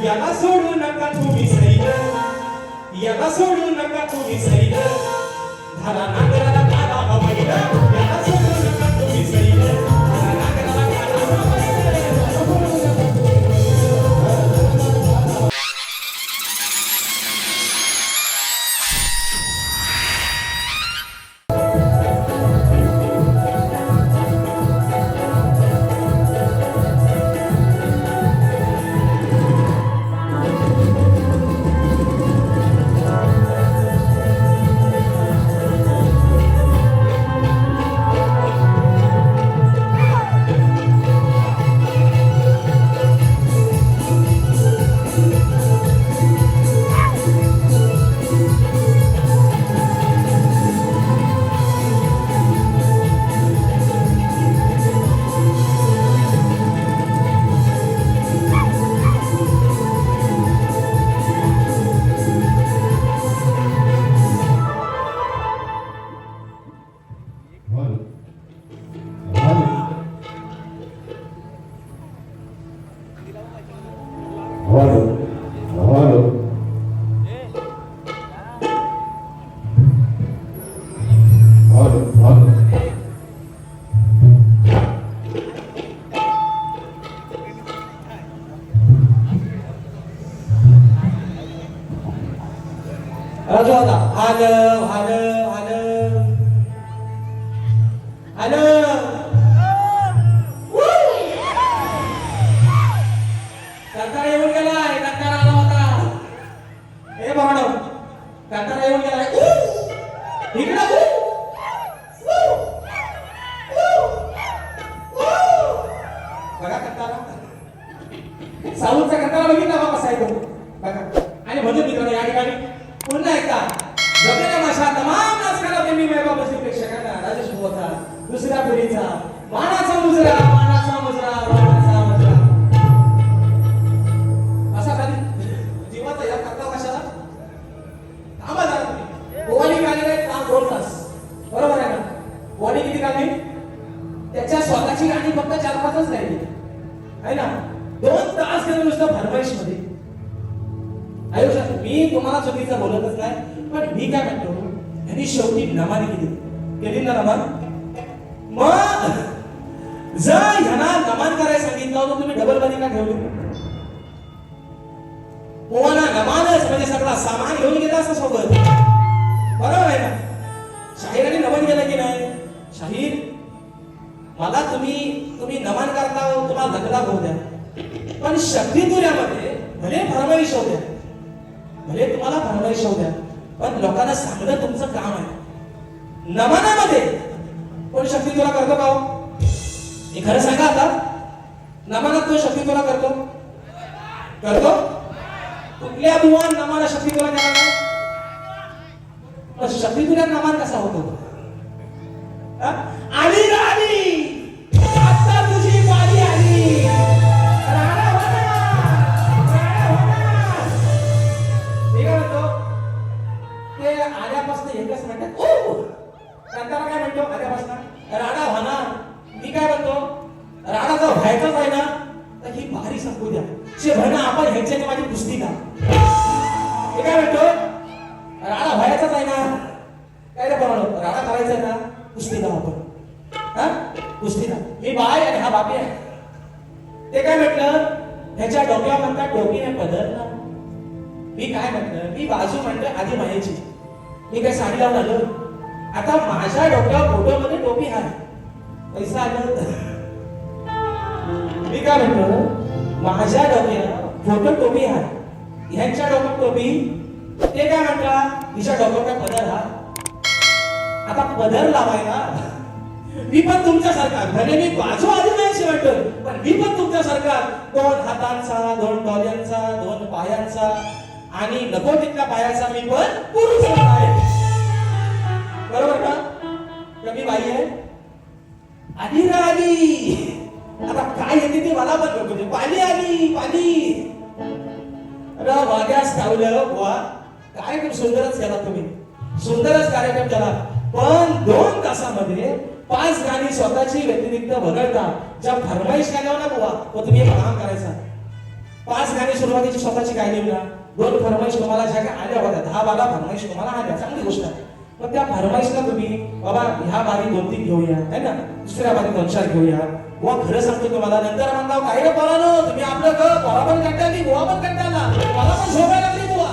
याला सोडू नका तुम्ही सैल, याला सोडू नका तुम्ही सैल, धारा नांगराला काढा हवैल, याला सोडू नका तुम्ही सैल, धारा नांगराला काढा हॅलो हॅलो हॅलो हॅलो कंटाळा येऊन गेलाय, कंटाळा आला होता. हे भावनो कंटाळा येऊन गेलाय इकडे बघा कंटाळा साऊथचा कंटाळा बघितला बा कसा आहे तो बघा. आणि म्हणजे मित्रांनो या ठिकाणी पुन्हा एकदा जगलेल्या भाषा तमाम नाचकाला मी वैभवशी प्रेक्षकांना राजेश भाऊचा दुसऱ्या पिढीचा मानाचा मुजरा मानाचा मुजरा मानाचा मुजरा असा खाली जीवाचा या करता कशाला थांबा जरा तुम्ही. गोवाली गाणी काम 2 तास बरोबर आहे ना. गोवाली किती गाणी त्याच्या स्वतःची गाणी फक्त 4-5च राहिली आहे ना. 2 तास गेले नुसतं फरमाईश मध्ये. आयुष्यात मी तुम्हाला चुकीचं बोलतच नाही, पण मी काय म्हणतो यांनी शेवटी नमानी केली ना नमान. मग जर ह्यांना नमान करायला सांगितलं होतं तुम्ही डबल बनी का ठेवली? पोवाना नमानच म्हणजे सगळा सामान घेऊन गेला असं सोबत बरोबर आहे ना. शाहीराने नमन केलं की नाही? शाहीर मला तुम्ही नमन करता तुम्हाला धगला होऊ द्या, पण शक्ती तुऱ्यामध्ये भले फरमाईश होऊ द्या, भले तुम्हाला फरमाईश होऊ द्या, पण लोकांना सांगणं तुमचं काम आहे. नमनामध्ये कोण शक्ती तुला करतो का? हे खरं सांगा आता. नमनात तो शक्ती तुला करतो कुठल्या बुवा नमाना शक्ती तुला देणार नाही? शक्ती तुला नमान कसा होतो? आली आली आता तुझी बारी आली. आल्यापासून एकच म्हणतात कंटाळा काय म्हणतो आल्यापासून राडा होणार. मी काय म्हणतो राडा जर व्हायचाच आहे ना तर ही भारी संपू द्या. शे म्हणा आपण ह्याच्याने माझी कुस्ती का. हे काय म्हणतो राडा व्हायचाच आहे ना. काय रे बनवलं राडा करायचा आहे ना कुस्ती का आपण कुस्ती का. मी बाय आणि हा बापी आहे. ते काय म्हटलं ह्याच्या डोक्यावर म्हणतात डोकीने पदरला. मी काय म्हटलं मी बाजू म्हणलं आधी मायाची. मी काय साडी लावून आलो. आता माझ्या डोक्यावर फोटो मध्ये टोपी आहे पैसा आलं. मी काय म्हणतो माझ्या डोक्यावर फोटो टोपी आहे ह्यांच्या डोक्यात टोपी. ते काय म्हणतात तिच्या डोक्यावर पदर हा. आता पदर लावायला मी पण तुमच्यासारखा भले मी बाजू आधी नाही म्हणतो, पण मी पण तुमच्यासारखा 2 हातांचा 2 डोळ्यांचा 2 पायांचा आणि नको तितल्या पायाचा मी पण पुरुष आहे. बरोबर का? कमी बाई आहे आधी आली. आता काय येते ते मला पण बघू दे. पाली आली पाली. अरे वाग्यास धावलं बुवा. काय सुंदरच केला तुम्ही, सुंदरच कार्यक्रम केला. पण 2 तासामध्ये 5 गाणी स्वतःची व्यतिरिक्त वगळता ज्या फरमाईश केल्या ना बुवा, तो तुम्ही एक काम करायचा. 5 गाणी सुरुवातीची स्वतःची गायली ना, 2 फरमाईश तुम्हाला ज्या काय आल्या होत्या, 10-12 फरमाईश तुम्हाला आल्या, चांगली गोष्ट आहे. मग त्या फरमाईशला तुम्ही बाबा ह्या बारी 2-3 घेऊया, है ना, दुसऱ्या बारी 2-4 घेऊया. वा खरं सांगतो तुम्हाला, नंतर म्हणता काय रे पोरानो, तुम्ही आपलं पोरा पण कंटाळली, बुवा पण कंटाळला, मला पण झोपायला लागली बुवा.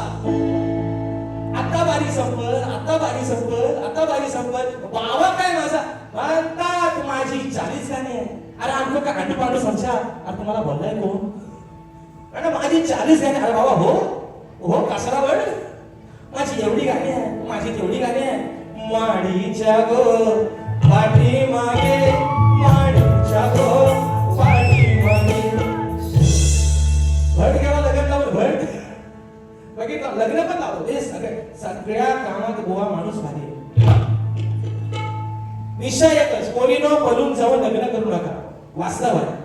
आता बारी संपल, आता बारी संपल, आता बारी संपल. बाबा काय माझा म्हणतात, माझी 40 गाणी आहे. अरे आमको का अंडू पांडू समजा, अरे तुम्हाला बोललाय कोण? अरे माझी 40 गाणी. अरे बाबा हो हो कशाला बळ, माझी एवढी गाणी आहे, माझी तेवढी गाणी आहे. माडीच्या गो पाठी मागे, माडीच्या गो पाठी मागे. भट केव्हा लग्न लावलं, भट बघितलं, लग्न पण लावलं. हे सगळ्या कामात गोवा माणूस भारी. विषय एकच, पोरीनो पळून जाऊन लग्न करू नका. वास्तव आहे,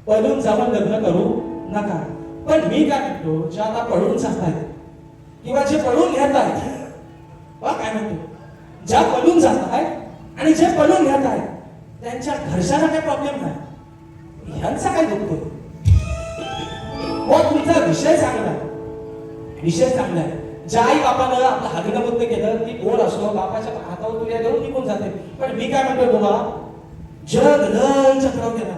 पळून जाऊन लग्न करू नका. पण मी काय म्हणतो, ज्या आता पळून जात आहेत किंवा जे पळून घेत आहेत, काय म्हणतो, ज्या पळून जात आहेत आणि जे पळून घेत आहेत त्यांच्या घरच्यांना काही प्रॉब्लेम नाही, ह्यांचा काय दुखतो. मग तुमचा विषय चांगला आहे, विषय चांगला आहे. ज्या आई बापानं आपलं हागणं केलं, ती पोर असो बापाच्या हातावर तुला देऊन निघून जाते. पण मी काय म्हणतो बाबा, जग लय चक्राव केला.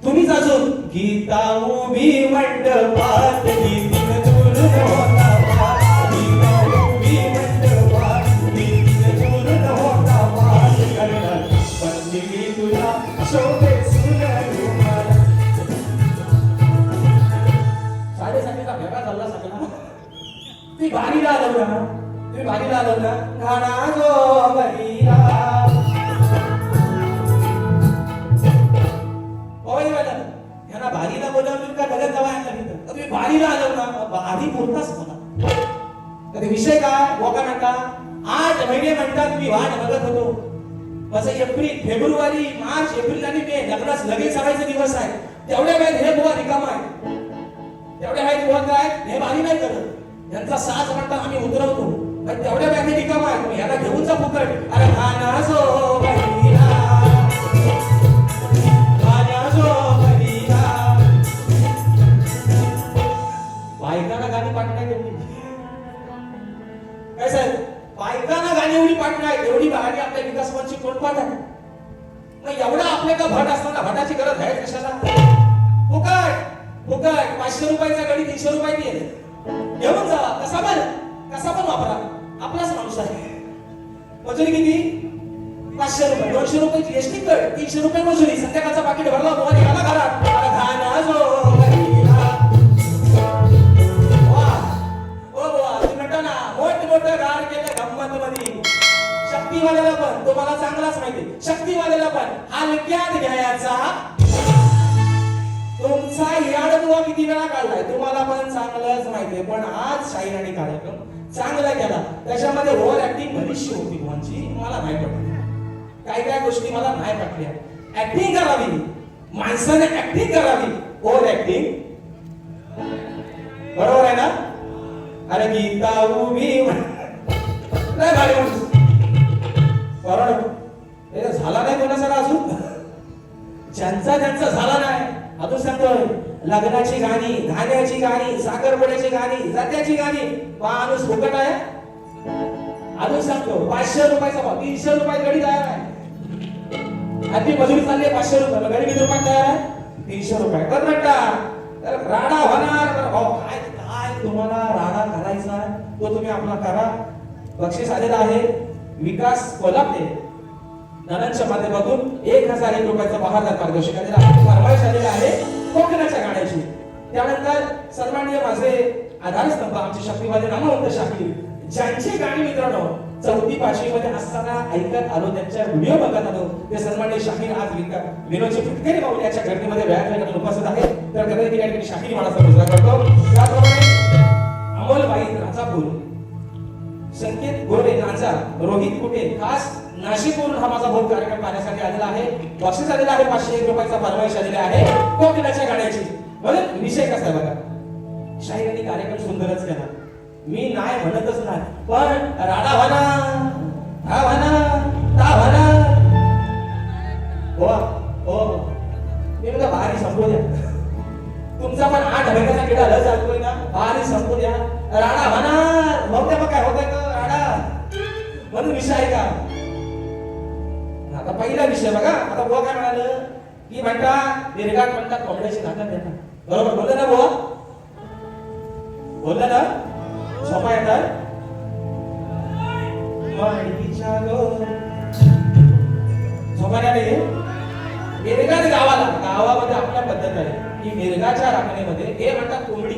तुम्हीच अजून गीता उभी मंडपात, गीतीन दूर होता वाद, गीता उभी मंडपात, गीतीन दूर होता वाद करणार. पण मी तुला शोधे सुनरुमाल. साडेसातीचा भेगा चालला सगळा. ती बारीला आलो ना, तुम्ही बारीला आलो ना, घाणा जो बरीला. ह्यांना बारीला बोलावलं का लगत जावा यांना. तुम्ही बारीला आलो ना, बारी पुरताच म्हणा. कधी विषय काय लोका म्हणता, 8 महिने म्हणतात मी वाट बघत होतो. असं एप्रिल, फेब्रुवारी, मार्च, एप्रिल आणि मे लग्नास लगेच करायचे दिवस आहे. तेवढ्या वेळेत हे बुवा रिकामा आहे, तेवढ्या वेळेत बुवा काय हे बारी नाही करत. यांचा साज म्हणतात आम्ही उतरवतो, पण तेवढ्या वेळेत रिकामा आहे. ह्याला घेऊन जा फुकट. अरे खाना जो बरीला, खाना जो बरीला. बायकांना गाणी पाठ नाही एवढी. काय साहेब, बायकांना गाणी एवढी पाठ नाही, एवढी गाणी आपल्या विकास मंचची कोण पाठ आहे? मग एवढा आपल्या का भट असताना भटाची गरज आहे कशाला? फुकट फुकट 500 रुपयाचा गडी 300 रुपये दिले, घेऊन जावा. कसा पण वापरा, आपलाच माणूस आहे. मजुरी किती? 500 रुपये, 200 रुपये जीएसटी कट, 300 रुपये मजुरी. संध्याकाळचा पाकिट भरला, बुवा निघाला घरात. खाना जो बरीला. मोठं गाड केलं गंमत मध्ये. शक्तीवाल्याला पण, तुम्हाला चांगलाच माहिती, शक्तीवाल्याला पण हलक्यात घ्यायचा. तुमचा याडबुवा किती वेळा काढलाय तुम्हाला पण चांगलंच माहितीये. पण आज शाहीराणी कार्यक्रम चांगला केला, त्याच्यामध्ये ओव्हर ऍक्टिंग बरीचशी होती बुवांची, मला नाही पटली. काय गोष्टी मला नाही पटल्या. ऍक्टिंग करावी, माणसाने ऍक्टिंग करावी, ओव्हर ऍक्टिंग बरोबर आहे ना? अरे गीता उभी नाही भारी माणूस बरोबर झाला नाही कोणाचा अजून. ज्यांचा झाला नाही अजून सांगतोय, लग्नाची गाणी, धान्याची गाणी, साखरपुड्याची गाणी, जात्याची गाणी. माणूस फुकट आहे. अजून सांगतो 500 रुपयाचा भाव, 300 रुपये गडी तयार आहे. आधी मजुरी चालली आहे 500 रुपये, गडी किती रुपयात तयार आहे? 300 रुपये. तर राडा होणार. काय तुम्हाला राडा करायचा तो तुम्ही आपला करा. बक्षीस आलेला आहे विकास कोल्हापे दादांच्या माध्यमातून 1001 रुपयाचा बहादर पारितोषिक आलेला आहे. फरमाईश आलेला आहे कोकणाच्या गाण्याची. त्यानंतर सन्माननीय माझे आधारस्तंभ आमचे शक्तीवादी नामवंत शाहीर, ज्यांची गाणी मित्रांनो 4वी-5वी मध्ये असताना ऐकत आलो, त्यांच्या व्हिडिओ बघत आलो, ते सन्माननीय शाहीर आज विनोदजी फुटकेरी माऊली याच्या गर्दीमध्ये व्यायाम उपस्थित आहे. तर कधी ठिकाणी शाहीर मानाचा मुजरा करतो. त्याचप्रमाणे अमोलबाई राजापूर, संकेत गोरे राजा, रोहित कुटे खास नाशिकवरून हा माझा भोग कार्यक्रम पाहण्यासाठी आलेला आहे. बक्षीस आलेला आहे 501 रुपयाचा फरमाईश आलेला आहे कोकणाच्या गाण्याची. म्हणून विषय कसा आहे बघा, शाहीरांनी कार्यक्रम सुंदरच केला, मी नाही म्हणतच नाही, पण राडा व्हाना, हा व्हाना, ता व्हाना. हो हो मी म्हणतो भारी संपू द्या तुमचा पण 8 महिने पहिला लस आणतोय ना आणि संपू द्या राणा म्हणा मग त्या मग काय होतंय का राणा म्हणून विषय आहे का आता पहिला विषय बघा आता बुवा काय म्हणाल की म्हणता निर्गात म्हणतात कोंबड्याची ताकद देतात बरोबर बोललं ना बुवा बोललं ना सोपा येतात माहितीच्या गो सोपा नाही मिरगात गावामध्ये आपल्या पद्धत आहे की मिरगाच्या राखणीमध्ये हे म्हणतात कोंबडी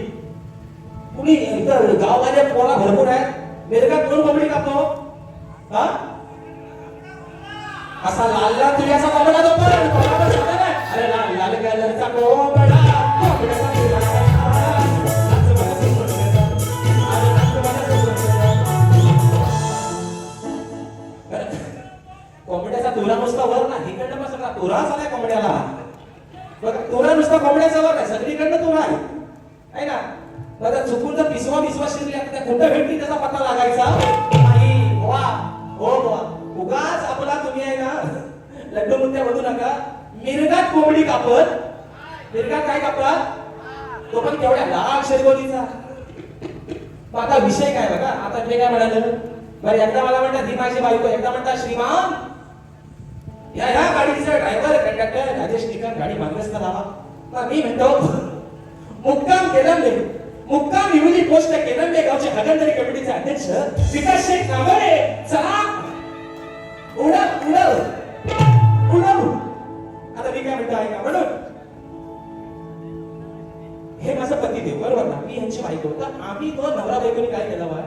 कुणी इथं गावमध्ये पोळा भरपूर आहे मिरगात कोण कोंबडी कापतो हा असा लाल लाल तुझ्याचा कोंबडा तो पण अरे लाल लाल कलरचा कोंबडा कोंबड्याचा तुरा नुसता वर ना इकडनं पण सगळा तुरा झालाय कोंबड्याला बघा तुरा नुसता कोंबड्याचा वर आहे सगळीकडनं तुरा आहे ना बघा चुकून जर पिसवा शिरली त्या कुठं भेटली त्याचा पत्ता लागायचा नाही वा हो वा उगाच आपला तुम्ही आहे ना लड्डू मुद्द्या म्हणू नका मिरगात कोंबडी कापत मिरगात काय कापतात तो पण तेवढ्या लाल शर्गोलीचा आता विषय काय बघा आता ते काय म्हणाल बरं एकदा मला म्हणतात ही माझी बायको एकदा म्हणतात श्रीमान या गाडीचा ड्रायव्हर कंडक्टर राजेश निकम गाडी मार्गस्थ लावा मी म्हणतो मुक्काम केलंबे मुक्काम हिवली पोस्ट केलंबे गावचे हगंदरी कमिटीचे अध्यक्ष विकास शेठ कांबळे चला उडव आता मी काय म्हणतो आहे का म्हणून हे माझं पती देव बरोबर ना मी यांची बायको तर आम्ही दोन नवरा बायकोनी काय केलं बा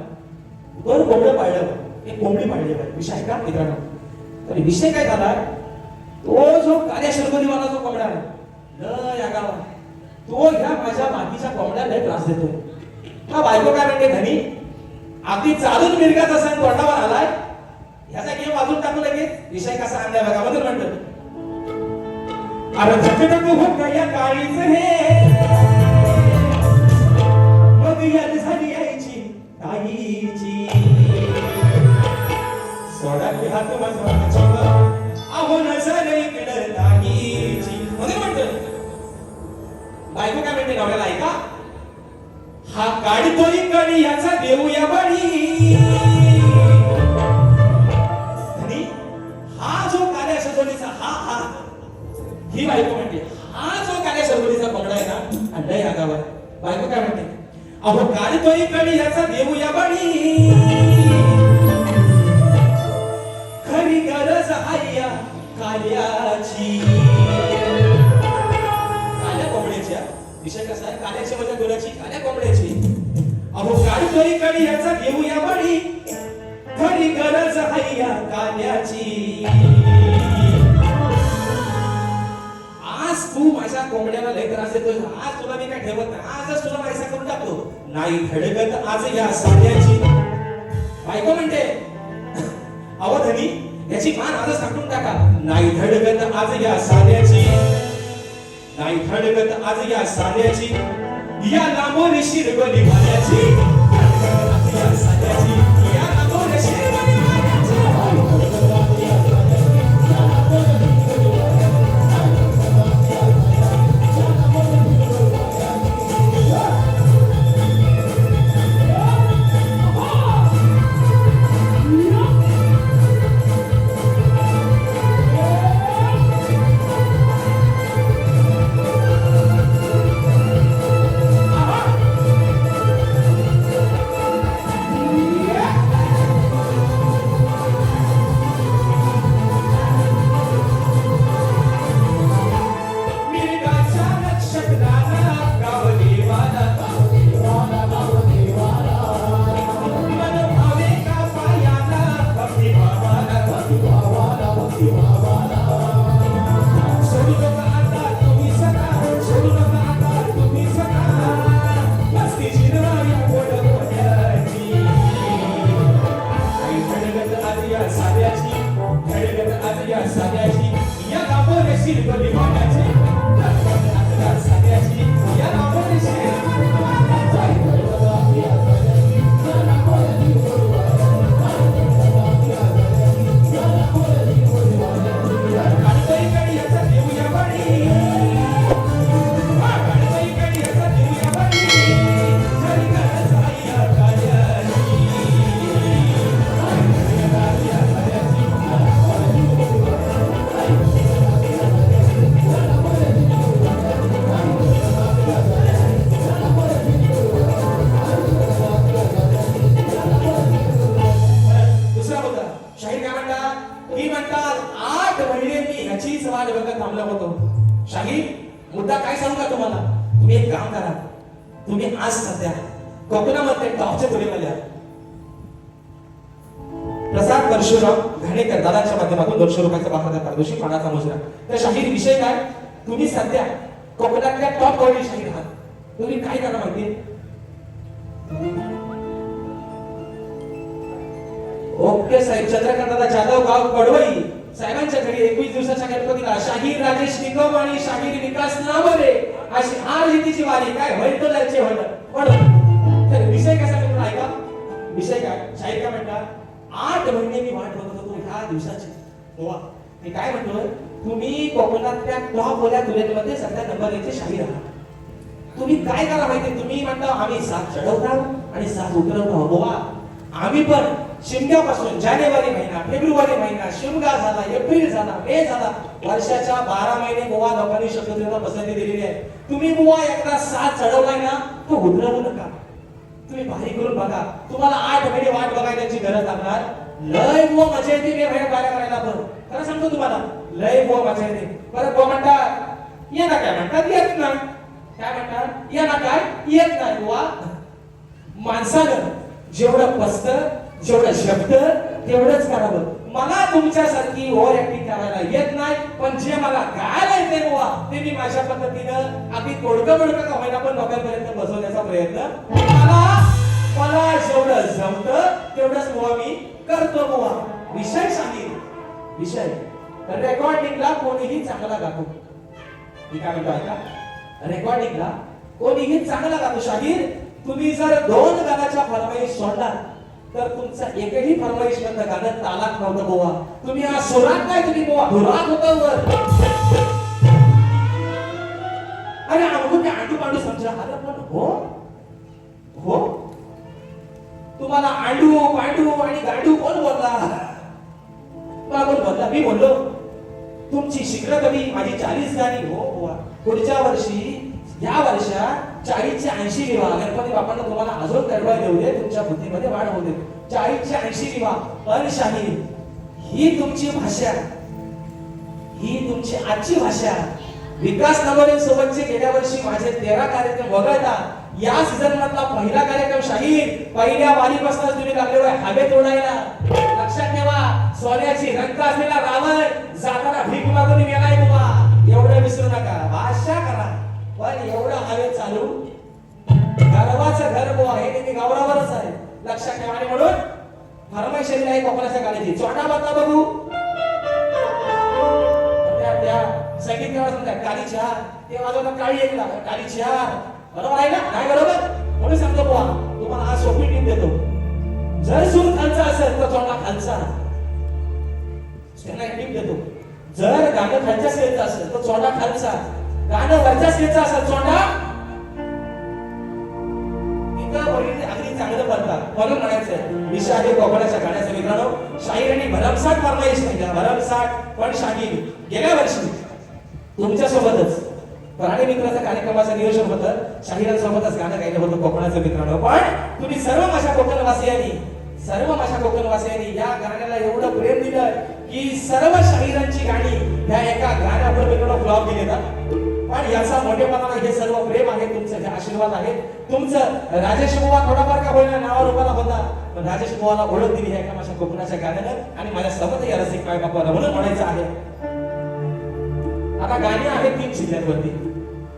दोन कोंबडं पाळलं एक कोंबडी पाळली बाय विषय आहे का मित्रांनो तर विषय काय झाला तो जो कार्यशर्गोलीवाला जो कोंबडा आहे न या गावात तो ह्या माझ्या मातीच्या कोंबड्याला त्रास देतोय हा बायको काय म्हणते धनी अगदी चालून मिरगात असा तोंडावर आलाय ह्याचा गेम वाजून टाकू लगेच विषय कसा आणलाय बघा मधून म्हणतो अरे झटक हो गया काळीच हे मग याद झाली यायची ताईची सोडा की हात माझा अहो नजर इकडं ताईची मधून म्हणतो बायको काय म्हणते गावड्याला ऐका हा काढतोय कडी याचा देऊया बळी हा जो कार्यासजोलीचा हा ही बायको म्हणते हा जो कार्यासजोलीचा कोंबडा आहे ना अंडा या गावात बायको काय म्हणते अहो काढतोय कडी याचा देऊया बळी खरी गरज आहे या कार्याची विषय कसा आहे काल्याची मजा डोळ्याची काल्या कोंबड्याची अहो काढतोय कडी याचा घेऊया बळी खरी गरज आहे या काल्याची आज तू माझ्या कोंबड्याला लय त्रास देतोय आज तुला मी काय ठेवत नाही आजच तुला पैसा करून टाकतो नाही धडकत आज या साध्याची बायको म्हणते अहो धनी याची मान आजच टाकून टाका नाही धडकत आज या साध्याची नाही धडकत आज या साध्याची या लांबोर शिरगोली वाल्याची या साध्याची या लांबोर शिरगोली आणि आज सध्या कोकणामध्ये टॉपच्या जोडीमध्ये आहे. प्रसाद परशुराम घाणेकर दादांच्या माध्यमातून 200 रुपयाचा बाहेर पारितोषिक पाण्याचा मुजरा. तर शाहीर विषय काय, तुम्ही सध्या कोकणातल्या टॉप क्वालिटी शाहीर आहात. तुम्ही काय करा माहिती, ओके साहेब, चंद्रकांत जाधव गाव कडवई साहेबांच्या घरी 21 दिवसाच्या गणपतीला शाहीर राजेश निकम आणि शाहीर विकास नामरे अशी हार जितीची वारी काय होईल तो जायचे तर विषय कसा तुम्ही ऐका. विषय काय, शाहीर काय म्हणतात, 8 महिने मी वाट बघत होतो ह्या दिवसाची. वा, मी काय म्हणतोय, तुम्ही कोकणातल्या टॉप वाल्या तुलनेमध्ये सध्या नंबर 1 चे शाहीर आहात. तुम्ही काय करा माहिती, तुम्ही म्हणता आम्ही 7 चढवतो आणि 7 उतरवतो. वा, आम्ही पण शिमग्यापासून जानेवारी महिना, फेब्रुवारी महिना, शिमगा झाला, एप्रिल झाला, मे झाला, वर्षाच्या 12 महिने गोवा लोकांनी शब्ददेवता पसंती दिलेली आहे. तुम्ही गोवा एकदा 7 चढवलाय ना, तो उतरवू नका. तुम्ही भारी करून बघा, तुम्हाला 8 महिने वाट बघायची गरज लागणार. लय गो मजा येते मे महिन्यात बाहेर करायला. पण खरं सांगतो तुम्हाला, लय गो मजा येते. परत गो म्हणतात ये ना, काय म्हणतात येत नाही, काय म्हणतात ये ना काय येत नाही. गोवा माणसानं जेवढं पसत, जेवढं शब्द तेवढंच करावं. मला तुमच्यासारखी ओव्हर ऍक्टिंग करायला येत नाही, पण जे मला गायला येते गोवा ते मी माझ्या पद्धतीनं अगदी तोडकं मोडकं का होईना पण लोकांपर्यंत बसवण्याचा प्रयत्न मला जेवढं जमतं तेवढंच गोवा मी करतो. गोवा विषय सांगेल, विषय रेकॉर्डिंगला कोणीही चांगला गातो. मी काय म्हणतो ऐका, रेकॉर्डिंगला कोणीही चांगला गातो. शाहीर तुम्ही जर 2 गाण्याच्या फरमाईश सोडला तर तुमचा एकही फरमाईश मधलं गाणं तालात नव्हतं. गोवा तुम्ही हा सुरात काय, तुम्ही गोवा धुरात होता वर. अरे अवघड आंडू पांडू समजा. अरे पण हो हो, तुम्हाला आंडू पांडू आणि गांडू कोण बोलला? मला कोण बोलला? मी बोललो. तुमची शिखर कवी माझी 40 गाणी. हो गोवा, पुढच्या वर्षी या वर्षात 40 चे 80 विवाह गणपती बाप्पांना तुम्हाला अजून कडवा देऊ दे, तुमच्या बुद्धीमध्ये वाढ होऊ दे. 40 चे 80 विवाह. पण शाहीर ही तुमची भाषा, ही तुमची आजची भाषा. विकास नवरे सोबतचे गेल्या वर्षी माझे 13 कार्यक्रम वगळता या सीझन मधला पहिला कार्यक्रम शाहीर. पहिल्या वारीपासून तुम्ही लागले हवे तोडायला. लक्षात ठेवा, सोन्याची रंग असलेला रावण जाताना भीक मागून गेलाय. बाबा एवढं विसरू नका, भाषा करा. पण एवढं हवे चालू, गर्वाचं घर बो आहे ते गावरावरच आहे. लक्षात ठेवा. आणि म्हणून फरमाईशली आहे कोकणाच्या गाण्याची. छोटा बदला बघू त्या संगीतकार म्हणतात काली चहा, ते वाजवता काळी एकला काली चहा. बरोबर आहे ना? नाही बरोबर? म्हणून सांगतो बुवा, तुम्हाला आज सोपी टीप देतो. जर सूर खालचा असेल तर चोंडा खालचा. त्यांना एक टीप देतो. जर गाणं खालच्या स्केलचं असेल तर चोंडा खालचा, गाणं वरच्या स्केलचं असेल चोंडा इथं वरील अगदी चांगलं पडतात. म्हणून म्हणायचं विषय आहे कोकणाच्या गाण्याचा. मित्रांनो, शाहीरांनी भरमसाठ फरमाईश केल्या, भरमसाठ. पण शाहीर गेल्या वर्षी तुमच्या सोबतच प्राणी मित्राच्या कार्यक्रमाचं नियोजन होतं, शाहिरांसोबतच गाणं गायलं होतं कोकणाचं. मित्रांनो, पण तुम्ही सर्व माझ्या कोकणवासियांनी या गाण्याला एवढं प्रेम दिलं की सर्व शाहिरांची गाणी ह्या एका गाण्यावर मित्रांनो फ्लॉप दिलेत. पण याचा मोठेपणा हे सर्व प्रेम आहे तुमचं, हे आशीर्वाद आहे तुमचं. राजेश बुवा थोडाफार का होईना नावा रूपाला होता, पण राजेश बुवाला ओळख दिली आहे का माझ्या कोकणाच्या गाण्यानं आणि माझ्या समज या रसिक काय बापाला म्हणून म्हणायचं आहे. आता गाणी आहेत 3 जिल्ह्यांवरती,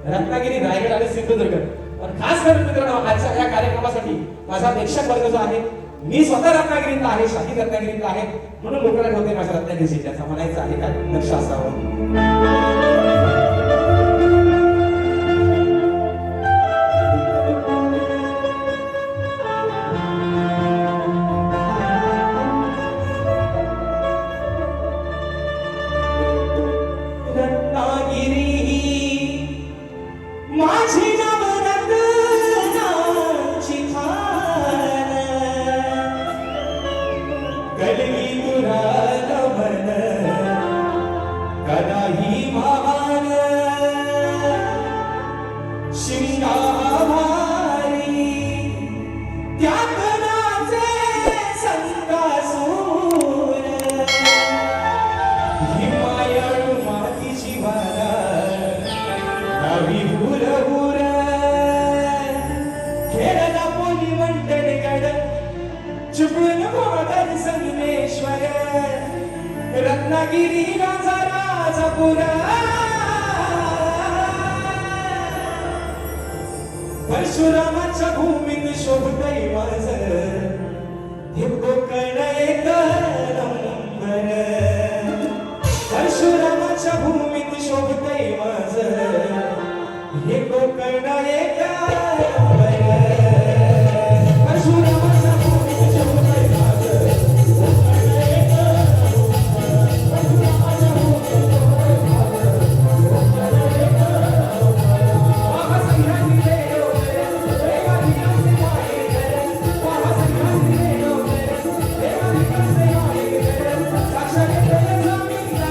रत्नागिरी, रायगड आणि सिंधुदुर्ग. पण खास करून मित्रांनो आजच्या या कार्यक्रमासाठी माझा प्रेक्षक वर्ग जो आहे, मी स्वतः रत्नागिरीतला आहे, शाहीर रत्नागिरीतला आहे, म्हणून मोकळ्यात होते माझ्या रत्नागिरी जिल्ह्याचा. म्हणायचं आहे काय लक्ष असावं. कदाही कड चुकून मोदर संगमेश्वर रत्नागिरी राजापुर परशुरामाच्या भूमीत शोभतय माझ हे कोकण एक नंबर परशुरामाच्या भूमीत शोभतय माझ हे कोकण एक नंबर परशुरामाच्या भूमीत शोभतय माझ कोकण एक परशुरामाच्या भूमीत शोभतय माझ कोकण एक महासंग्रामी देव देवानी कसे माये महासंग्रामी देव देवानी कसे माये साक्षात जमीन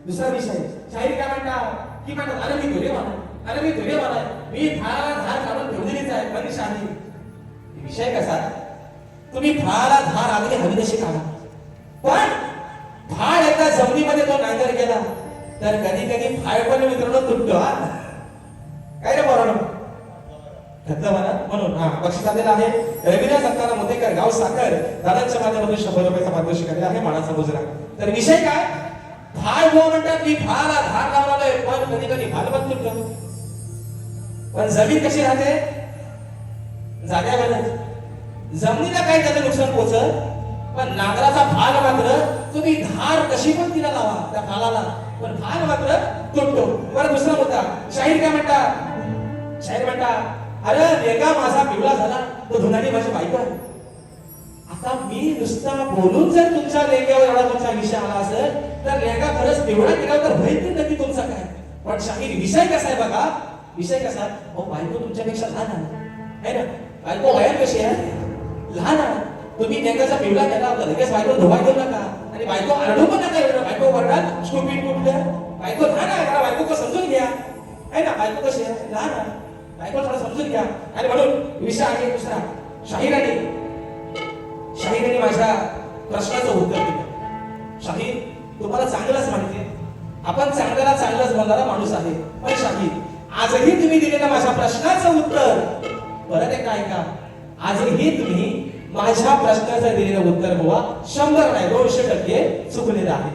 दुसरा विषय शाहीर काय म्हणतात की म्हणतात अरे मी धुरे म्हणा अरे मी धुरे म्हणा मी फळाला धार काढून ठेवलेलीच आहे पण शाही विषय कसा तुम्ही फळाला धार अगदी हवी तशी काढा पण फाळ एका जमिनीमध्ये तो नांगर गेला तर कधी कधी फाळ पण मित्रांनो तुटतो हा काय रे बरोबर घातलं म्हणा म्हणून हा बक्षीस आलेला आहे रविराज सत्तारा मोतेकर गाव साखर दादांच्या माध्यमातून 100 रुपयाचा पारितोषिक आलेला आहे मानाचा मुजरा तर विषय काय फाळ गो म्हणतात की फाळाला धार लावलाय पण कधी कधी फाळ पण तुटतो पण जमीन कशी राहते जाग्यावर जमिनीला काही त्याचं नुकसान पोहोचत पण नांगराचा फाळ मात्र तुम्ही धार कशी पण तिला लावा त्या फाळाला पण फाळ मात्र तुटतो बरं दुसरा मुद्दा शाहीर काय म्हणतात शाहीर म्हणतात अरे लेका माझा पिवळा झाला तो धुनाडी माझी बायको आहे आता मी नुसता बोलून जर तुमच्या लेक्यावर एवढा तुमचा विषय आला असेल तर लेका खरंच पिवळा केला तर माहिती नक्की तुमचा काय पण शाहीर विषय कसा आहे बघा विषय कसा अहो बायको तुमच्यापेक्षा लहान आहे ना बायको वयात कशी आहे लहान आहे तुम्ही लेकाचा पिवळा केला होता लगेच बायको धुवाय देऊ नका आणि बायको आरडू पण नका एवढं बायको वरडात स्टुपिड कुठलं बायको लहान आहे जरा बायको समजून घ्या आहे ना बायको कशी आहे लहान आहे बायको थोडं समजून घ्या आणि म्हणून विषय आहे दुसरा शाहीराने माझ्या प्रश्नाचं उत्तर दिलं शाहीर तुम्हाला चांगलंच माहिती आपण चांगल्याला चांगलंच बोलणारा माणूस आहे पण शाहीर आजही तुम्ही दिलेल्या माझ्या प्रश्नाचं उत्तर परत एक ऐका आजही तुम्ही माझ्या प्रश्नाचं दिलेलं उत्तर बुवा 100 नाही 200% चुकलेलं आहे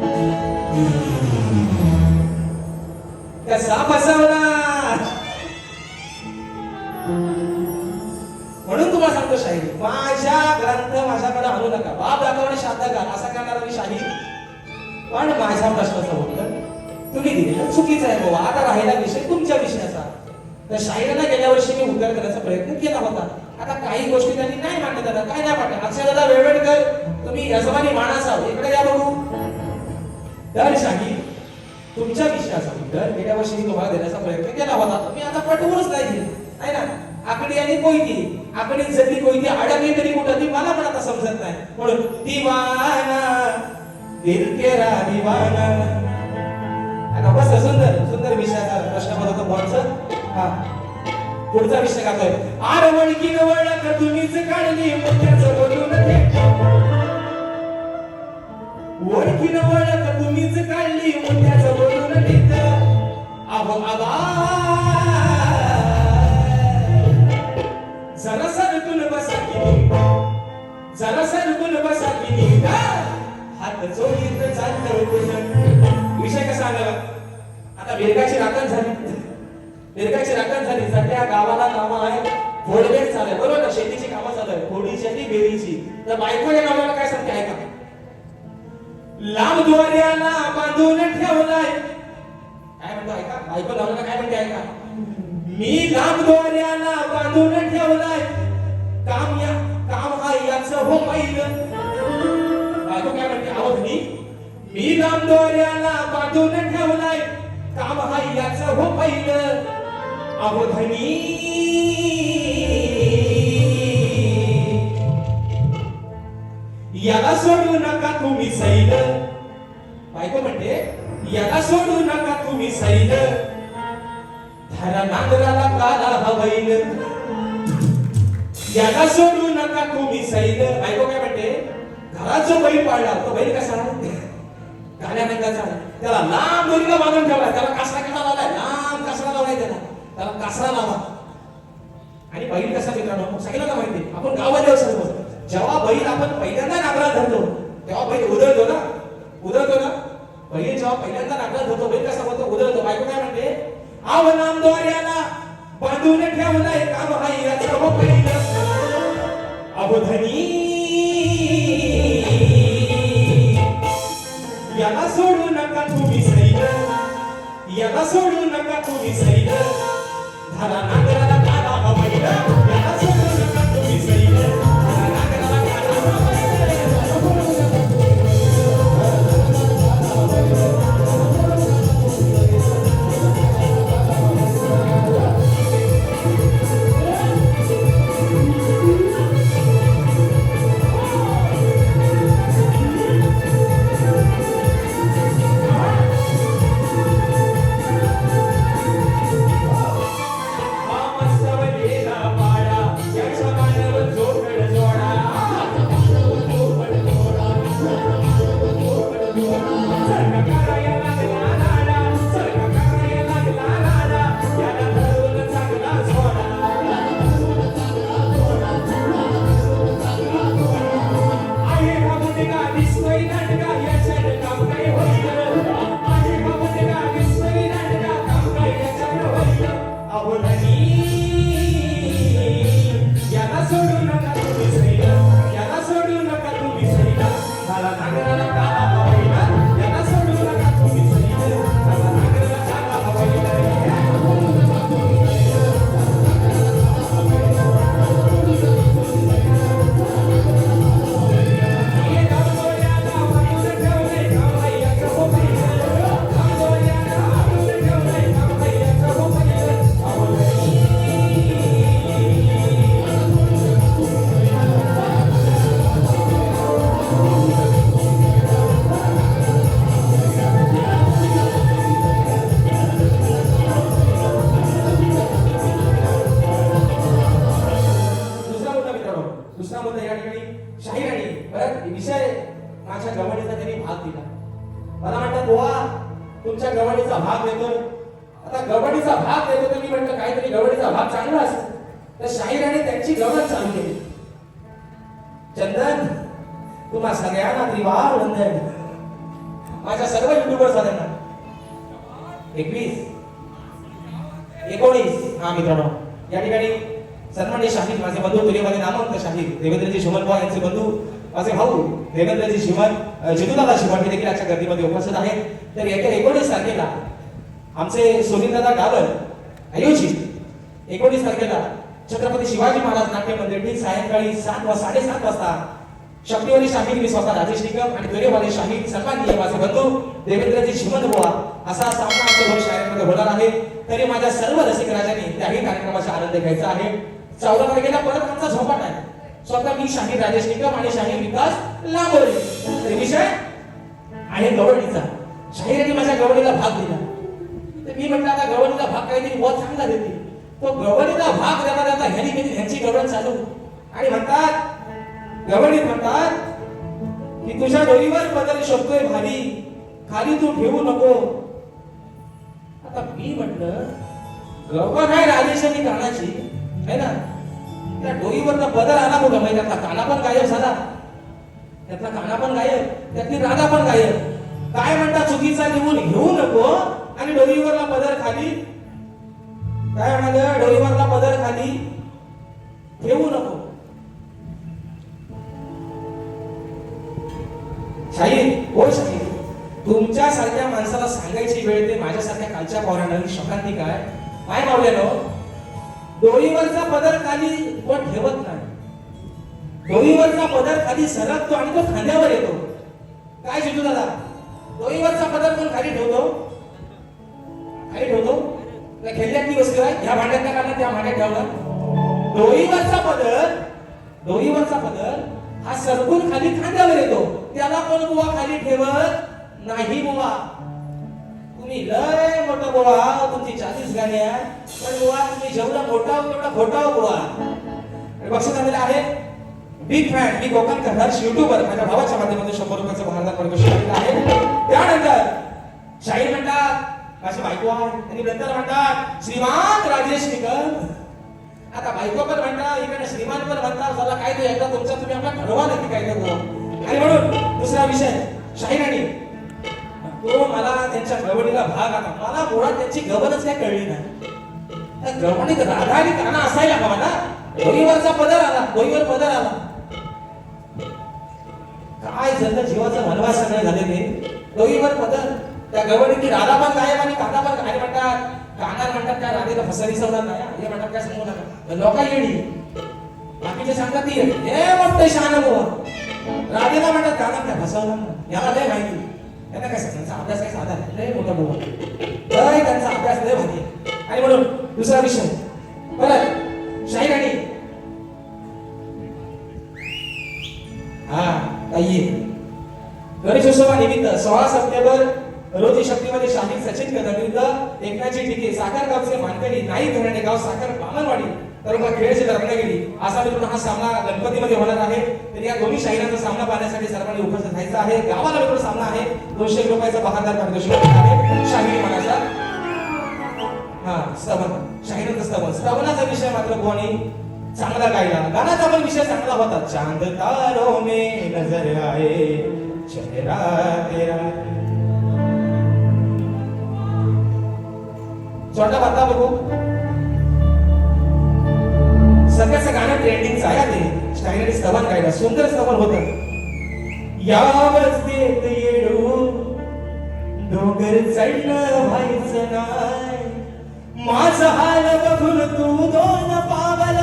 कसा फसवला म्हणून तुम्हाला सांगतो शाहीर माझ्या ग्रंथ माझ्याकडे आणू नका बाप दाखव आणि शांत घाल असा करणारा मी शाहीर पण माझ्या प्रश्नाचं उत्तर तुम्ही दिलेलं चुकीचं आहे बाबा आता राहिला विषय तुमच्या विषयाचा तर शाहिराला गेल्या वर्षी मी उत्तर करण्याचा प्रयत्न केला होता आता काही गोष्टी त्यांनी नाही मांडल्या दादा काय नाही मांडल्या अक्षय दादा वेळवेळकर तुम्ही यजमानी माणूस आहोत इकडे या बघू तर शाहीर तुमच्या विषयाचा उत्तर गेल्या वर्षी मी तुम्हाला देण्याचा प्रयत्न केला होता तुम्ही आता पटवूनच नाही आहे ना आकडी आणि कोयती आकडी जरी कोयती अडकली तरी कुठं ती मला पण आता समजत नाही म्हणून दिवाना दिल तेरा दिवाना आणि बस सुंदर विषयाचा प्रश्न होता तो बॉलचा हा पुढचा विषय काय आरवळकी वळक तुम्हीच काढली मोत्याचं बोलून वळकीन वळक तुम्हीच काढली मोत्याचं बोलून नीत अहो आबा जरा सरकून बसा की हात चोळीत चाललं विषय कसा आला आता बेरकाची राखण झाली सध्या गावाला नाव आहे फोडवेट चालय बरोबर ना शेतीची कामं चालू आहे फोडीची आणि बेरीची तर बायको या नावाला काय सांगते ऐका लांब द्वाऱ्याला बांधून ठेवलाय काय म्हणतो ऐका बायको नावाला काय म्हणते ऐका मी लांब द्वाऱ्याला बांधून ठेवलाय काम हा याचं हो पहिलं बायको काय म्हणते आवडली मी लांब द्वाऱ्याला बांधून ठेवलाय काम हा याचं हो पहिलं अवधनी याला सोडू नका तुम्ही सैल. बायको म्हणते याला सोडू नका तुम्ही सैल. धरा नांगराला काला हवैल. याला सोडू नका तुम्ही सैल. बायको काय म्हणते घरात जो बैल पाळला तो बैल कसा काळ्या रंगाचा, त्याला लांब दोरीला बांधून ठेवला, त्याला कासरा कसा लावलाय, लांब कासरा लावलाय, त्याला कासरा लावा. आणि बैल कसा मित्रांनो सगळ्यांना माहिती, आपण गावात सर्व जेव्हा बैल आपण पहिल्यांदा नांगरात धरतो तेव्हा बैल उधळतो ना, बैल जेव्हा पहिल्यांदा नांगरात धरतो बैल कसा होतो उधळतो. बायको काय म्हणते आव नाम दोऱ्याला बांधून ठेवलाय काम हाय याचा हो बैल. अवधनी याला सोडू नका तुम्ही सैल. याला सोडू नका तुम्ही सैल. धरा नांगराला काला हवैल. याला सोडू नका तुम्ही सैल. धरा नांगराला काला हवैल. तुमच्या गवडीचा भाग देतो. आता गवडीचा भाग देतो तर मी म्हटलं काहीतरी गवडीचा भाग चांगला असेल तर शाहीराने त्यांची गवड चालू केली. चंदन तुम्हा सगळ्यांना त्रिवार वंदन. माझ्या सर्व युट्यूबर झाल्यांना 21 19 हा मित्रांनो या ठिकाणी सन्माननीय शाहीर माझे बंधू तुरेवाले नामवंत शाहीर देवेंद्रजी शिमन बुवा यांचे बंधू माझे भाऊ देवेंद्रजी शिमन जितूदादा शिमन हे देखील आजच्या गर्दीमध्ये उपस्थित आहेत. तर येत्या 19 तारखेला आमचे सुनीलदादा डाबर आयोजित 19 तारखेला छत्रपती शिवाजी महाराज नाट्य मंदिर ठीक सायंकाळी 7:30 वाजता शक्तीवाली शाहीर मी स्वतः राजेश निकम आणि तुरेवाले शाहीर सन्माननीय माझे बंधू देवेंद्रजी शिमन बुवा असा सामना आमच्या दोन शाळेमध्ये होणार आहे. तरी माझ्या सर्व रसिक राजांनी त्याही कार्यक्रमाचा आनंद घ्यायचा आहे. 14 तारखेला परत आमचा झोपाट आहे. स्वतः मी शाहीर राजेश निकम आणि शाहीर विकास लांबोरे. विषय आहे गवडीचा. शाहीरांनी माझ्या गवडीला भाग दिला तर मी म्हटलं आता गवडीला भाग काहीतरी व चांगला देते. तो गवडीला भाग देता देता ह्यांची गवड चालू आणि म्हणतात गवडीत म्हणतात की तुझ्या डोईवर बदल शोधतोय भारी खाली तू ठेवू नको. आता मी म्हटलं गवड आहे राजेशांनी कानाची है ना, त्या डोईवर बदल आला कुठं माहिती, त्यातला काना पण गायब झाला, त्यातला काना पण गायब, त्यातली रागा पण गायब. काय म्हणता चुकीचा लिहून घेऊ नको आणि डोईवरला पदर खाली काय म्हणाल डोईवरला पदर खाली ठेवू नको. शाहीर हो शाहीर तुमच्या सारख्या माणसाला सांगायची वेळ ते माझ्यासारख्या कालच्या पौराणिक शकांती काय मावल्यानो डोईवरचा पदर खाली कोण ठेवत नाही. डोईवरचा पदर खाली सरकतो आणि तो खांद्यावर येतो. काय शिकू दादा डोईवरचा पदर कोण खाली ठेवतो, खाली ठेवतो त्या खेळण्यात ती वस्तू आहे ह्या भांड्यातल्या काढला त्या भांड्यात ठेवला. डोईवरचा पदर हा सरकून खाली खांद्यावर येतो, त्याला पण बुवा खाली ठेवत नाही बुवा. तुम्ही लय मोठं बुवा, तुमची 40 गाणी आहे, पण बुवा तुम्ही जेवढा मोठा हो तेवढा खोटा हो बुवा. बक्षीस आलेलं आहे बिग फॅन, मी कोकण हर्ष युट्यूबर, माझ्या भावाच्या माध्यमातून 100 रुपयाचं भारतात परितोषिक आलेलं आहे. त्यानंतर शाहीर म्हणतात माझी बायको आहे, आणि नंतर म्हणतात श्रीमान राजेश निकम. आता बायको पण म्हणतात, इकडे श्रीमान पण म्हणतात, चला काय ते एकदा तुमचं तुम्ही आपला ठरवा नक्की काय ते बुवा. आणि म्हणून दुसरा विषय शाहीराणी, तो मला त्यांच्या गवडीला भाग आला, मला मुळात त्यांची गवडच काय कळली नाही. त्या गवडीत राधा आणि काना असायला हवा ना. डोईवरचा पदर आला, डोईवर पदर आला, काय झालं जीवाचं वनवास सगळं झाले ते. डोईवर पदर, त्या गवडीची राधा पण गायब आणि काना पण गायब. म्हणतात कानार म्हणतात काय राधेला फसरी सवणार नाही, हे म्हणतात काय सांगू नका, लोका येडी. बाकीचे सांगतात ती हे मोठं शान बुवा. राधेला म्हणतात कानार काय फसवला, याला लय माहिती, त्यांना काय त्यांचा अभ्यास काय साधा नाही, लय मोठा बुवा, लय त्यांचा अभ्यास लय भारी. आणि म्हणून दुसरा विषय परत शाहीराणी. हा ताई, गणेशोत्सवानिमित्त 16 सप्टेंबर रोजी शक्तीमध्ये शाहीर सचिन कदम विरुद्ध एकनाथजी टिके, साखर गावचे मानकरी, नाईक घराणे गाव साखर बामणवाडी तालुका खेडचे रत्नागिरी असा मिळून हा सामना गणपतीमध्ये होणार आहे. तर या दोन्ही शाहिरांचा सामना पाहण्यासाठी सर्वांनी उपस्थित राहायचं आहे. गावाला मिळून सामना आहे, 200 रुपयाचा बहादार पारितोषिक आहे. शाहीर मनाचा स्तवन, शाहिरांचा स्तवन, स्तवनाचा विषय मात्र कोणी चांगला गायला. गाण्याचा पण विषय चांगला होता. चांद तारों में नजर आए चेहरा तेरा. छोटा बाता बघू, सध्याचं गाणं ट्रेंडिंगचं आहे ते. शाहिरांनी स्तवन गायला, सुंदर स्तवन होतं. यावस्थेत येडू डोंगर चढणं व्हायचं नाय, माझं हाल बघून तू दोन पावल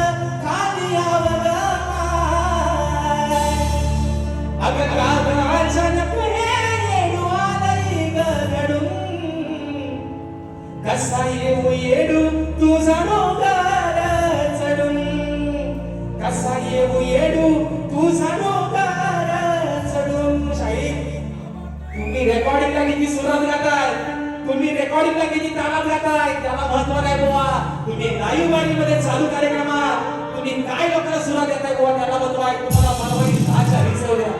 खाली यावं नाय. अगं काग अचानक हे येडू आलंय गडून, कसा येऊ येडू तुझा डोंगर चढून, कसा येऊ येडू तुझा डोंगर चढून. शाहीर तुम्ही रेकॉर्डिंगला किती सुरात गाताय, तुम्ही रेकॉर्डिंगला किती तालात गाताय, त्याला महत्व काय बुवा. तुम्ही लाईव्ह वाणीमध्ये चालू कार्यक्रमात तुम्ही काय लोकांना सुरात देताय बुवा, त्याला महत्व आहे. तुम्हाला फरवरी 10च्या रिसवल्या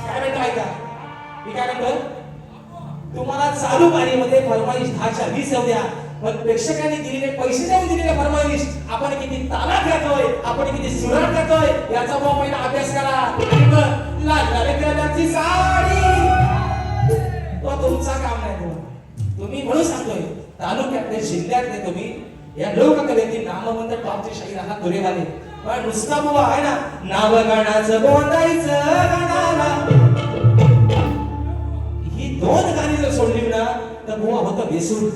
काय म्हणताय का, मी काय म्हणतो, तुम्हाला चालू वाणीमध्ये फरमाईश 10च्या 20 येऊ द्या, पण प्रेक्षकांनी दिलेले पैसे देऊन दिलेले फरमाईश आपण किती तालात गातोय, आपण किती सुरात गातोय याचा बुवा पहिला अभ्यास करा. आणि मग लागणारे त्याची साडी तो तुमचा काम नाही बुवा. तुम्ही म्हणून सांगतोय तालुक्यातले जिल्ह्यातले तुम्ही या लोककलेतील नामवंत टॉपचे शाहीर आहात तुरेवाले. पण नुसता बुवा आहे ना नाव गाण्याचं बोलायचं गाणाला, ही 2 गाणी जर सोडली ना तर बुवा होतं बेसूर.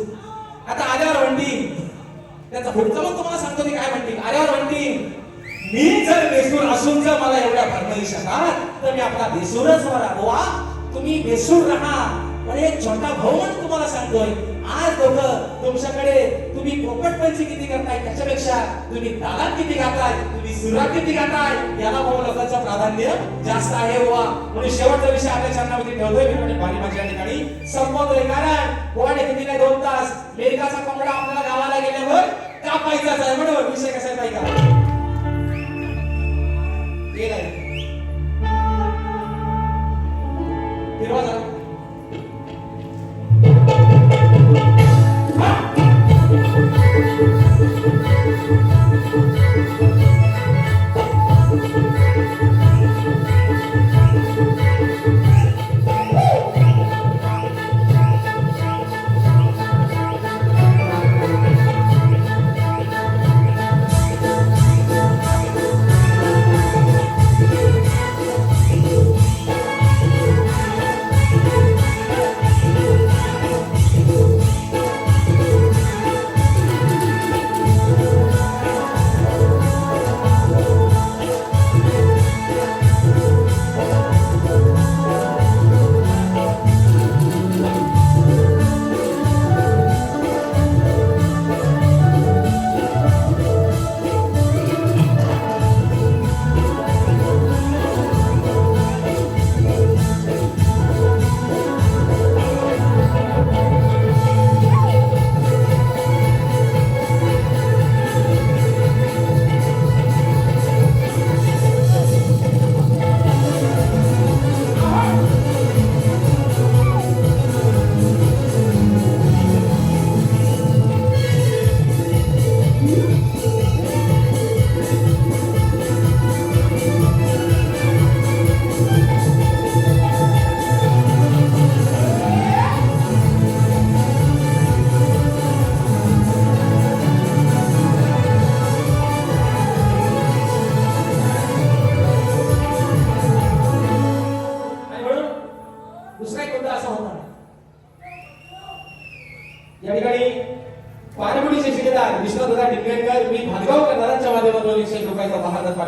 आता आल्यावर म्हणतील, त्याचा पुढचं मग तुम्हाला सांगतो मी काय म्हणतील. आल्यावर म्हणतील मी जर बेसूर असून जर मला एवढ्या फरमाईश आहात तर मी आपला बेसूरच बरा. बुवा तुम्ही बेसूर राहा, पण एक छोटा भाऊ म्हणून तुम्हाला सांगतोय, आज लोक तुमच्याकडे तुम्ही पोपटपंची किती करताय त्याच्यापेक्षा तुम्ही तालात किती गाताय, तुम्ही सुरात किती गाताय याला भाऊ लोकांचं प्राधान्य जास्त आहे बुवा. म्हणून शेवटचा विषय आपल्या चरणामध्ये ठेवतोय मी, म्हणजे पाणी माझ्या ठिकाणी संपवतोय. कारण पोवाडे किती नाही 2 तास, मेरिकाचा कोंबडा आपल्याला गावाला गेल्यावर कापायचाच आहे. म्हणून विषय कसा आहे का फिरवा जा.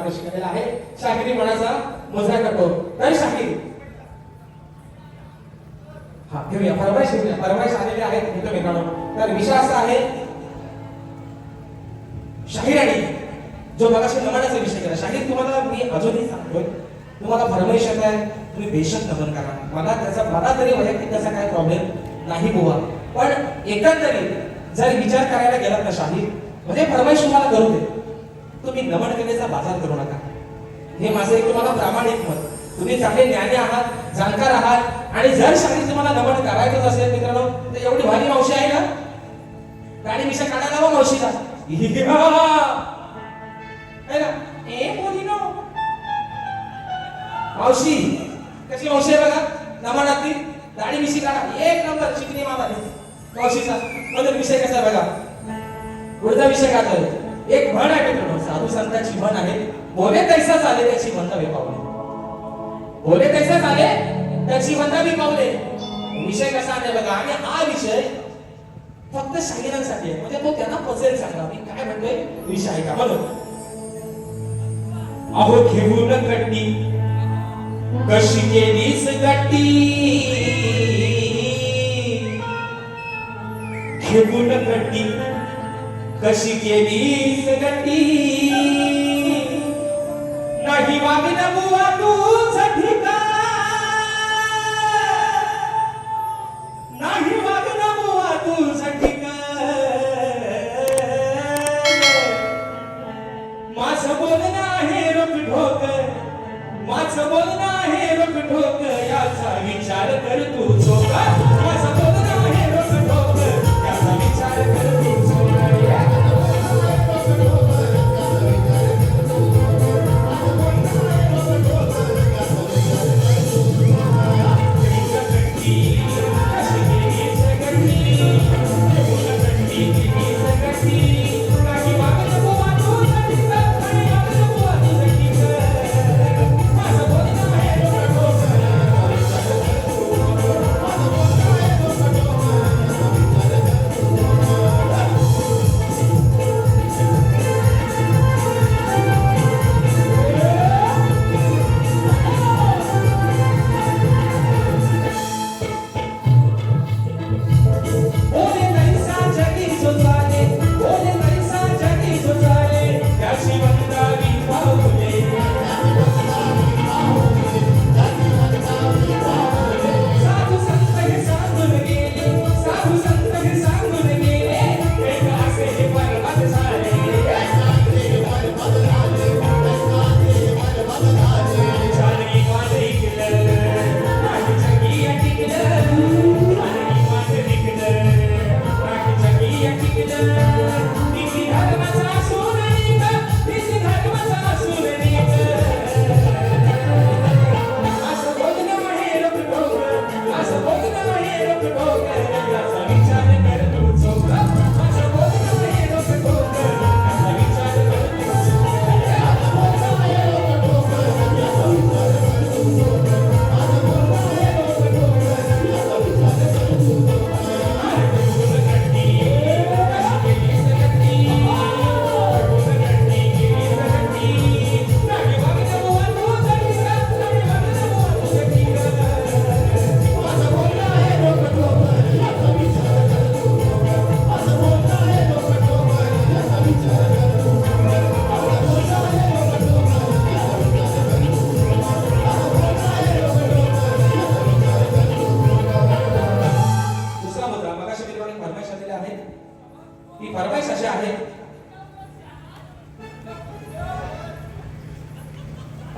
पारितोषिक आलेलं आहे. शाहिरी मनाचा मुजरा करतो. तर शाहीर हा घेऊया. फरमाईश आलेले आहेत मित्रांनो. तर विषय असा आहे शाहिराणी जो मगाशी नमनाचा विषय केला. शाहीर तुम्हाला मी अजूनही सांगतोय, तुम्हाला फरमाईश येत आहे तुम्ही बेशक नमन करा. मला तरी वैयक्तिक त्याचा काय प्रॉब्लेम नाही बुवा. पण एकंदरीत जर विचार करायला गेलात ना शाहीर म्हणजे फरमाईश तुम्हाला करू दे, तुम्ही नमन करण्याचा बाजार करू नका. हे माझं एक तुम्हाला प्रामाणिक मत. तुम्ही चांगले ज्ञानी आहात, जाणकार आहात आणि जर शाहीर तुम्हाला नमन करायचंच असेल मित्रांनो तर एवढी भारी मावशी आहे ना, गाडी मिशा काढायला लावा मावशीला. ए बोलीनो मावशी कशी मावशी आहे बघा नमनातली. दाढी मिशी काढा एक नंबर चिकनी मामा मावशीचा. म्हणजे विषय कसा बघा, पुढचा विषय काय आहे. एक म्हण आहे मित्रांनो, साधू संतांची म्हण आहे, बोले तैसा चाले त्याची वंदावी पावले. बोले तैसा चाले त्याची वंदावी पावले. विषय कसा आहे बघा. आणि हा विषय फक्त शाहिरांसाठी आहे, म्हणजे तो त्यांना पचेल चांगला. मी काय म्हणतोय विषय आहे का म्हणून. अहो घेऊन कट्टी कशी केलीस गट्टी, घेऊन कट्टी कशी केलीस गट्टी, नाही वागणं बुवा तुझं ठिकाण, नाही वागणं बुवा तुझं ठिकाण, माझं बोलणं आहे रोकठोक, माझं बोलणं आहे रोकठोक, याचा विचार कर तू चोख. माझं बोलणं आहे रोकठोक, याचा विचार कर तू चोख.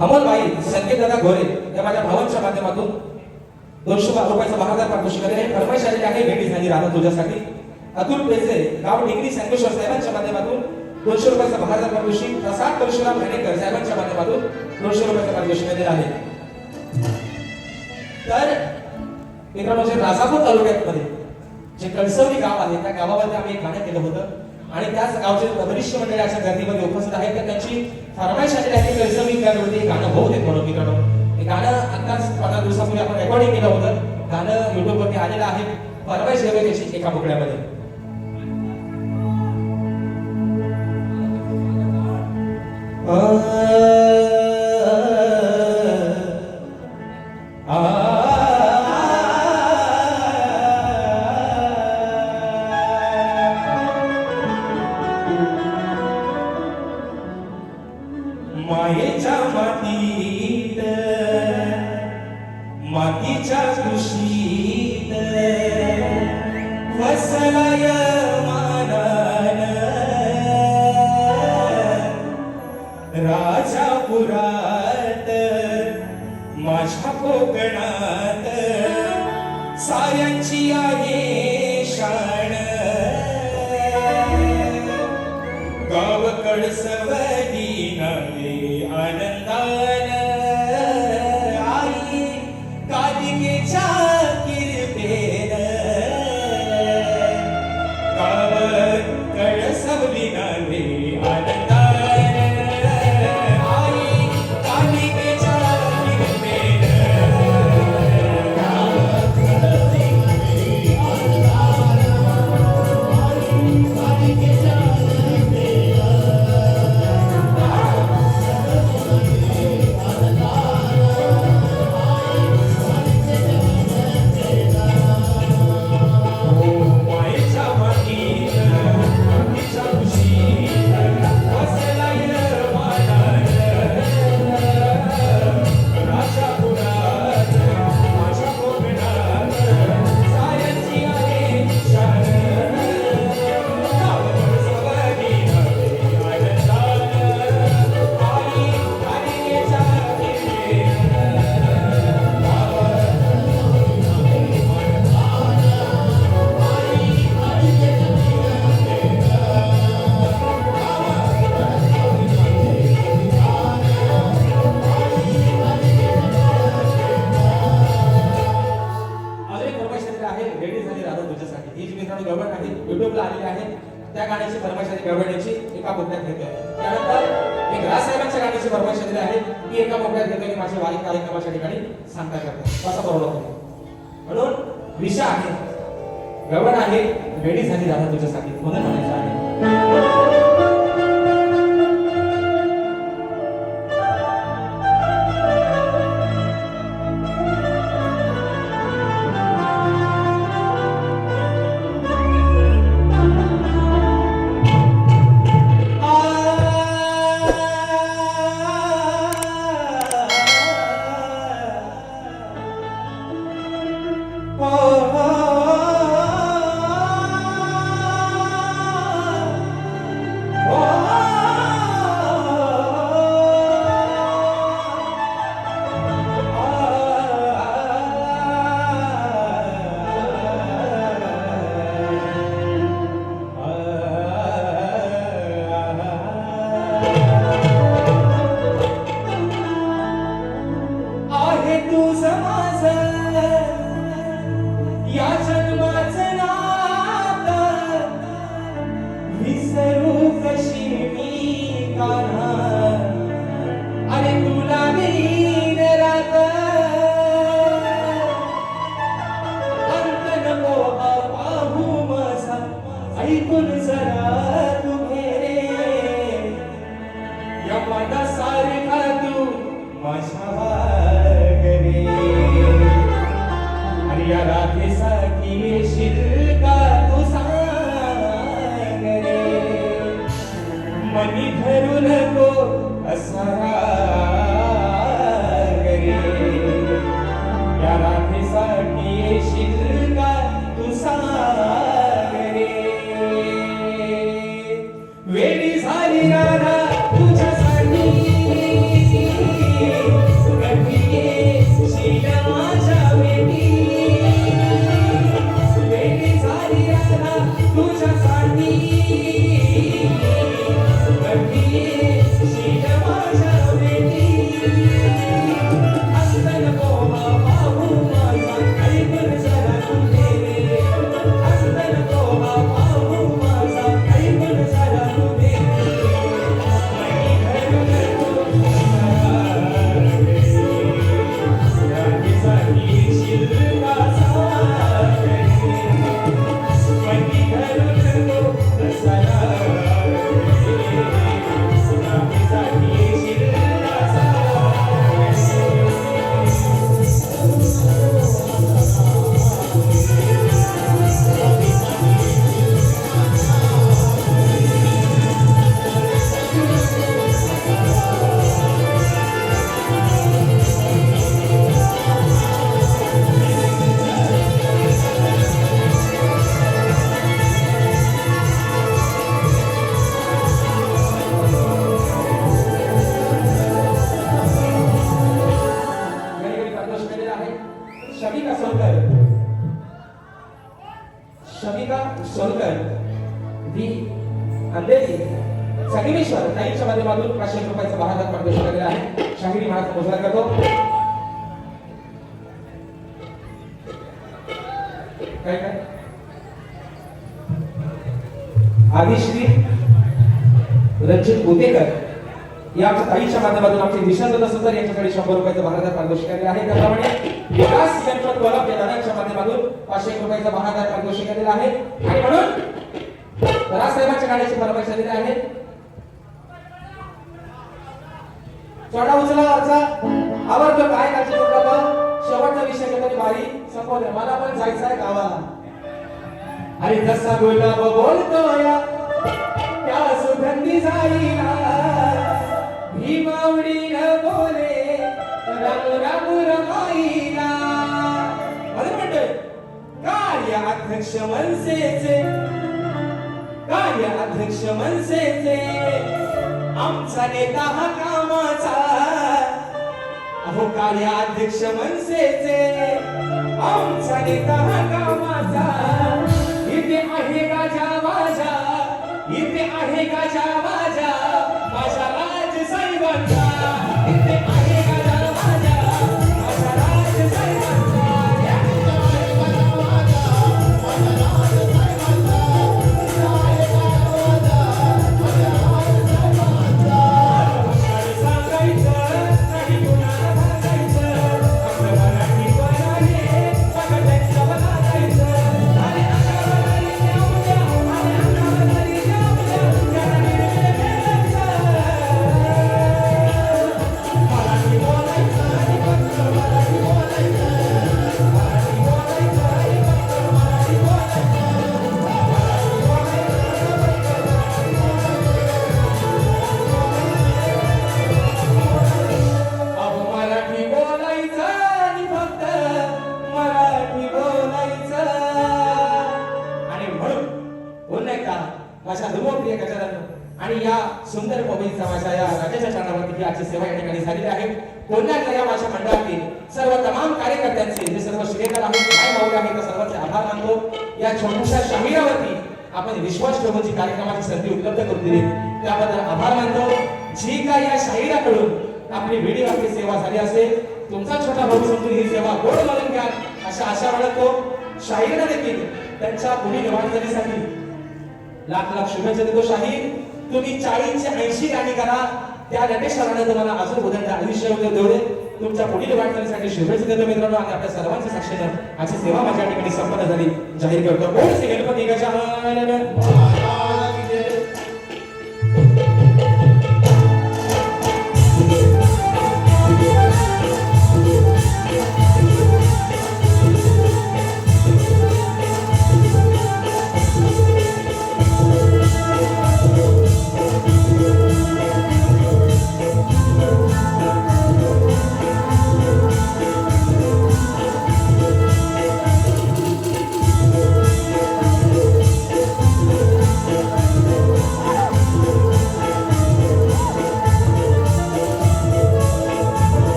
अमोलबाई संकेतदादा घोरे या माझ्या भावांच्या माध्यमातून 200 रुपयाचा महादार पारितोषिक आहे. फरमाईश आलेली आहे, भेटी झाली राहणार तुझ्यासाठी. अतुल पेसे गाव डिग्री संगमेश्वर साहेबांच्या माध्यमातून 200 रुपयाचा महादार पारितोषिक. प्रसाद परशुराम घाणेकर साहेबांच्या माध्यमातून 200 रुपयाचा पारितोषिक दिलेला आहे. तर मित्रांनो, जे राजापूर तालुक्यामध्ये जे कळसवली गाव आहे त्या गावामध्ये आम्ही एक गाणं केलं होतं आणि त्याच गावचे वरिष्ठ मंडळी अशा गर्दीमध्ये उपस्थित आहेत. तर त्यांची फरमाईश आलेली आहे कळसवली गावावरती गाणं होऊ देत म्हणून. मित्रांनो, हे गाणं आताच 15 दिवसापूर्वी आपण रेकॉर्डिंग केलं होतं. गाणं YouTube वरती आलेलं आहे. फरमाईश घेऊया त्याची एका बुकड्यामध्ये. Oh मातीत मातीच्या कुशीत वसलाय मानान राजापुरात माझ्या कोकणात साऱ्यांची आहे शान गाव कळसवली नवे आनंदान आई कालिकेच्या कृपेन गाव कळसवली नवे आनंदान आई कालिकेच्या कृपेन युट्यूबला आलेले आहे त्या गाण्याची फरमाईश गवळण्याची एका मुद्द्यात घेतोय. त्यानंतर एक राजसाहेबांच्या गाण्याची फरमाईश दिली आहे ती एका मुद्द्यात घेतोय की माझे वारी कार्यक्रमाच्या ठिकाणी सांगता करते कसा बरोबर म्हणून विषय आहे गवळ आहे रेडी झाली दादा तुझ्यासाठी म्हणून म्हणायचं आहे. ताईच्या माध्यमातून 500 रुपयाचा महाराज पारितोषिक दिलेला आहे. शाहिरी महाराज घोषणा करतो. काय काय आदिश्री रणजित गोतेकर या आमच्या ताईच्या माध्यमातून आमचे निशांत सुंदर यांच्याकडे 100 रुपयाचा महाराज पारितोषिक दिलेला आहे. त्याप्रमाणे विकास गणपत गोलाप या दादांच्या माध्यमातून 500 रुपयाचा महाराज पारितोषिक दिलेला आहे. आणि म्हणून राजसाहेबांच्या गाण्याची मला पैसे दिले आहेत. चढा उचला वरचा आवडतो काय काळजी करू नका. शेवटचा विषय घेतली बारी संपवले. मला पण जायचं आहे गावाला. अरे जसा गुलाब बोलतो या त्या सुगंधी जाईला भीमावडीन बोले राम राम रमाईला. अरे म्हणतोय कार्याध्यक्ष मनसेचे कार्याध्यक्ष मनसेचे आमचा नेता हा कामाचा. अहो कार्याध्यक्ष मनसेचे आमचा नेता हा कामाचा. इथे आहे गाजा वाजा इथे आहे गाजा वाजा माझा राज साहेबांचा. इथे आहे गाजा वाजा माझा राज साहेबांचा. माझ्या धर्मप्रिय गजानन आणि या सुंदर पवित्र माझ्या या राजाच्या चरणावरती आजची सेवा या ठिकाणी झालेली आहे. कोल्हापूर या माझ्या मंडळातील सर्व तमाम कार्यकर्त्यांचे जे सर्व श्रेयकर आहेत काय माऊली आहेत त्या सर्वांचे आभार मानतो. या छोट्याशा शामिरावरती आपण विश्वास ठेवून जी कार्यक्रमाची संधी उपलब्ध करून दिली त्याबद्दल आभार मानतो. जी काय या शाहिराकडून आपली वेळी आपली सेवा झाली असेल तुमचा छोटा भाऊ समजून ही सेवा गोड मानून घ्या अशा आशा बाळगतो. शाहिरांना देखील त्यांच्या पुढील वाटचालीसाठी लाख लाख शुभेच्छा देतो. शाहीर तुम्ही 40 ते 80 गाणी करा त्या नटेश्वराने तुम्हाला अजून उदंड आयुष्य देऊ दे. तुमच्या पुढील वाटचालीसाठी शुभेच्छा देतो मित्रांनो. आणि आपल्या सर्वांच्या साक्षीने आजची सेवा माझ्या ठिकाणी संपन्न झाली जाहीर करतो. बोल श्री गणपती गजानन.